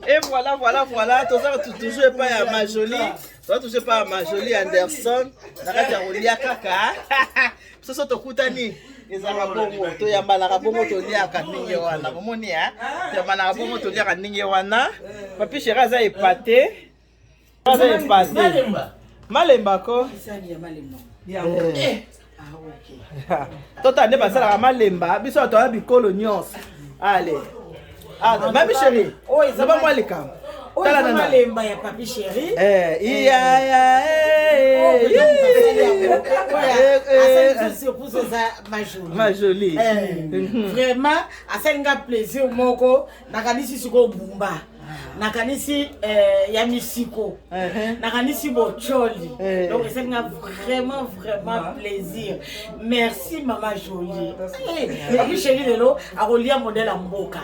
Et voilà. Tout ça, toujours pas à ma jolie. Toi, toujours pas à ma jolie Anderson. Nakati Olia Kaka. Ça, c'est au Koutani. Ezaka bongo to yambala bongo to lia ka ninge wana momoni ha yambala bongo to lia ka ninge wana papi chéri za épaté malemba ko tota ne basala ka malemba biso to ya bikolo nyonso allez papi chéri oh ezaba moi likam tala na malemba ya papi chéri ma jolie vraiment asalinga plaisir moko nakanisi siko bumba nakanisi ya misiko nakanisi bocholi donc asalinga vraiment plaisir. Merci maman jolie papi chéri lelo akolia modèle ya mboka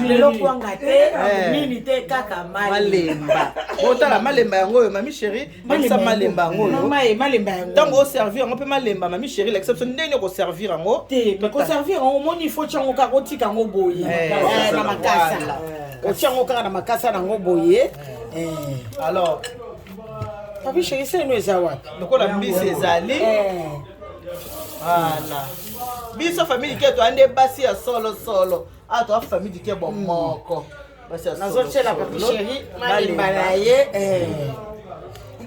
lelo kwanga te nini te kaka malemba otala malemba yango yo mami chéri ça malemba yango yo malemba yango tango o servir yango pe malemba mami chéri l'exception ndenge ko servir yango te mais ko servir yango moni faut tiango ka ko tika ngo boye na makasa o tiango ka na makasa na ngo boye alors papi chéri c'est nous ezawa lokola mbisi ezali voilà biso famille keto ande basi ya solo a to famille ke bon moko basi ya solo nazochela papi chéri malemba na ye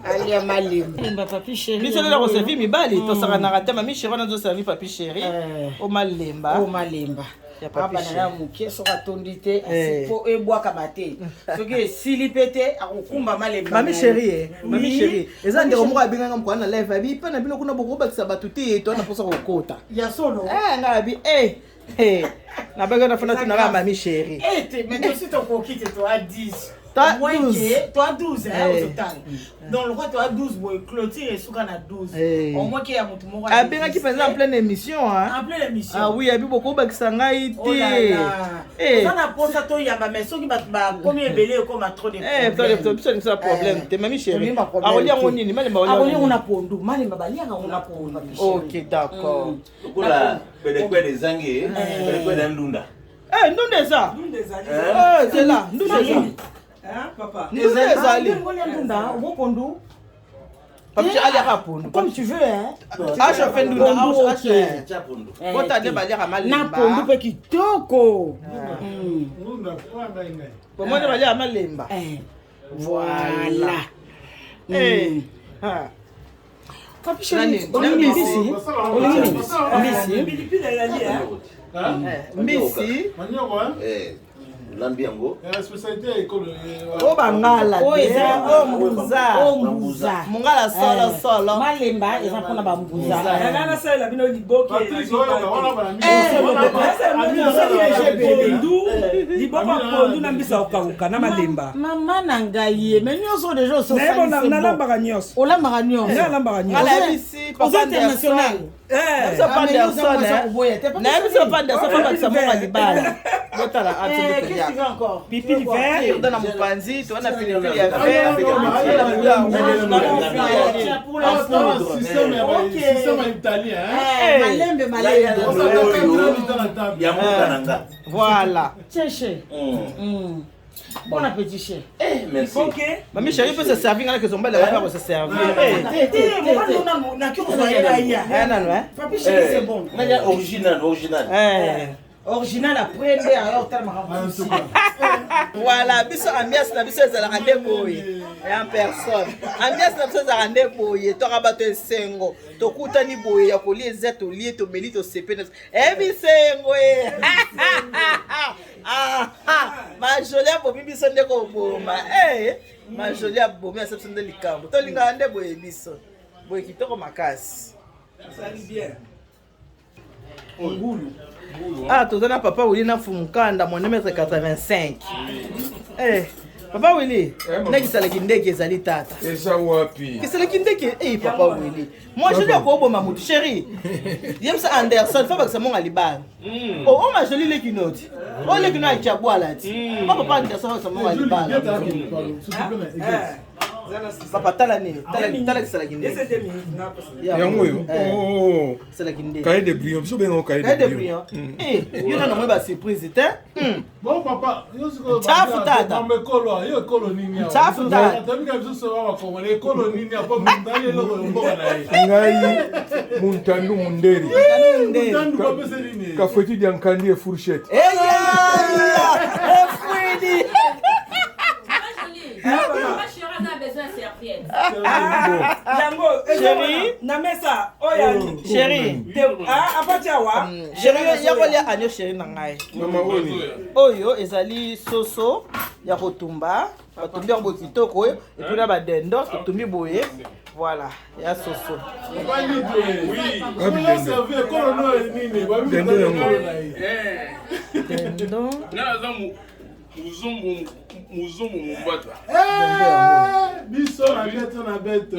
alia malemba papi chéri biso lelo ko servi mibali to saka na rata mami chéri na zo servi papi chéri o malemba ya papi chéri na mukie soka tondite asipo ebwaka bate soki esili pete akokumba malemba mami chéri eza ndeko moko abinganga mko na live abi pa na bino kuna boko bakisa batuti to na posa kokota ya solo ngabi na baga na fana tunaka mami chéri mais toi si ton coquille toi à 10 toi 12 au total donc le roi toi 12 boy clôture et souka na 12 au moins qu'il y a mutu moko abinga ki penza en pleine émission en pleine émission ah oui abi boko bakisa ngai te ça na posa to yamba mais soki ba comme ebele comme trop de biso ni ça problème te mami chéri akolia ngonini malemba akolia ngona pondu malemba balianga ngona pondu OK d'accord kula bele zangi bele ndunda ndunda eza c'est là ndunda eza papa ndunda ezali ndunda obopondu papi ali akapundu comme tu veux hein chauffe ndunda chapundu bota de balia malemba na pondu pe kitoko pomone balia malemba voilà papi chéri mbisi lambi yango spécialité école o bangala mbuza mungala solo malemba eza mpona bambuza nana sala bino liboke liboka pondu na mbisa okauka na malemba mama na ngai ye mais nyonso deja nalambaka nyonso olambaka nyonso nalambaka nyonso oza international pipi vert dans mon panzi tu as la pilule ya système italien voilà bon appétit cher merci mami chérie peut se servir avec son bel affaire pour se servir papi chéri c'est bon original après alors tellement voilà biso ambiance na biso ezalaka nde boye en personne ambiance na biso ezalaka nde boye toka bato esengo tokutani boye ya kolia eza tolie tomeli tosepe ebisengo majoli abomi biso nde koboma majoli abomi asa biso nde likambo tolingaka nde boye biso boye kitoko makasi toza na papa Willy na fumukanda mon mètre 85 papa Willy nekisalaki ndeke ezali tata eza wapi kisalaki ndeke papa Willy moi je dis akoboma mutu chéri yemsa Anderson fa bakisa monga libala o ma joli lekinoti o lekino acha bwala ti papa Anderson bakisa monga libala Papa, tala nini? Tala kisalaki nde. Yango yo. Oh. Salaki nde. Cahier de brillant. Biso bengo cahier de brillant. Yo na mwe ba surprise te. Bon papa, yo siko Chafu tata. Mekolo, yo kolo nini ya. Chafu tata. Tabika biso so wa komone kolo nini ya po mundali loko mboka na ye. Ngai muntandu munderi. Muntandu kwa pesa nini? Kafeti dia nkandi e fourchette. Chérie, yakolia agneau chérie na ngai. Mama oni. Oyo ezali soso ya kotumba, batumbi yango kitoko et puis na ba dendo, totumbi boye. Voilà, ya soso. Dendo. Muzumbu mumbata. Biso na beto.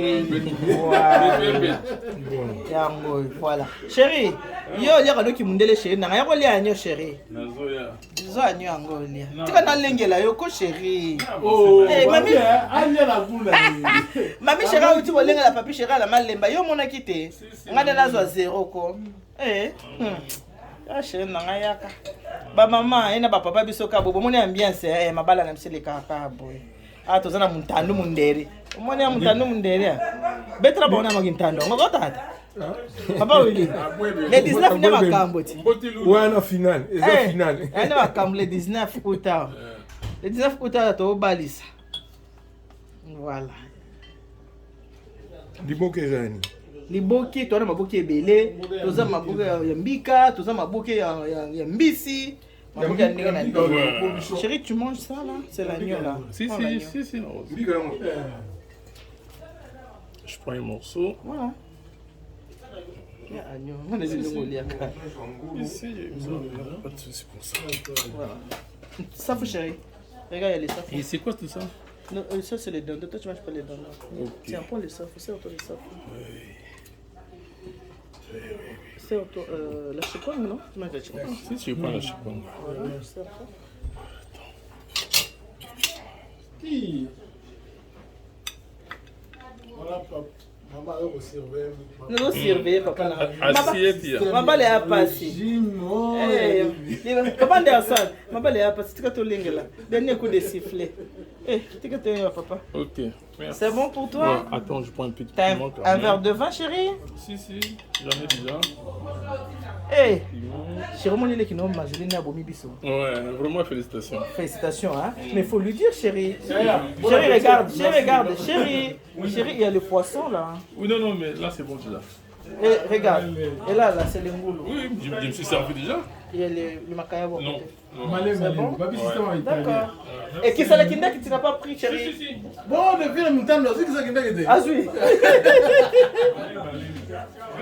Yango, voilà. Chérie, yo lia kaloki mundele chérie, na ya kolia agneau chérie. Nazoya. Zo agneau yango lia. Tika na lengela yo ko chérie. Oh, mami, anya la bula. mami chérie uti bolengela papi chérie la malemba yo mona kite. Ngade nazwa 0 ko. Ah chérie na ngayaka. Ba mama ena ba papa biso ka bobo moni ambiance mabala na msele kaka boy. Ah tozana muntandu mundere. Moni ya muntandu mundere. Betra bona magintando. Ngoko tata. Papa wili. Le 19 ne makambo ti. Wana final, eza final. Ana makambo le 19 août. Le 19 août to balisa. Voilà. Liboke ezani. Liboki tona maboki ebele, toza maboki ya mbika, toza maboki ya mbisi. Maboki ya ndenge na ndenge. Chérie, tu manges ça là? C'est l'agneau là. Si. Je prends un morceau. Voilà. Il y a agneau. On est de Goliath. Ici, pas de soucis pour ça. Voilà. Ça faut chérie. Regarde, il y a les safs. Et c'est quoi tout ça? Non, ça c'est les dents. Toi tu manges pas les dents. Ok. Tiens, prends les safs. C'est autour les safs. C'est autour la chipogne, non? Tu manges la chipogne? Si, je prends la chipogne. Voilà, c'est ça. Voilà, papa. Maman, elle va surveiller. Nous surveiller, papa. Assiette, Maman, elle a passé. Papa, elle a passé. Maman, elle a passé. Tu as tout l'ingénieur. Dernier coup de sifflet. Tu as tout Ok, merci. C'est bon pour toi? Ouais, attends, je prends un petit T'as piment. un verre de vin, chérie? Si, j'en ai déjà. Chérie, mon il est qui n'a pas mangé n'a bomi biso. Ouais, vraiment félicitations. Félicitations, hein? Mais il faut lui dire, chérie. Chérie, regarde, chérie, il y a le poisson là. Oui, non, mais là c'est bon déjà. Regarde, et là, c'est le ngoulou. Oui, je me suis servi déjà. Il y a le macayabo. Non. C'est bon? D'accord. Et qui c'est la kinda que tu n'as pas pris, chérie? Bon, depuis le temps, c'est qui ça qui t'a Ah oui.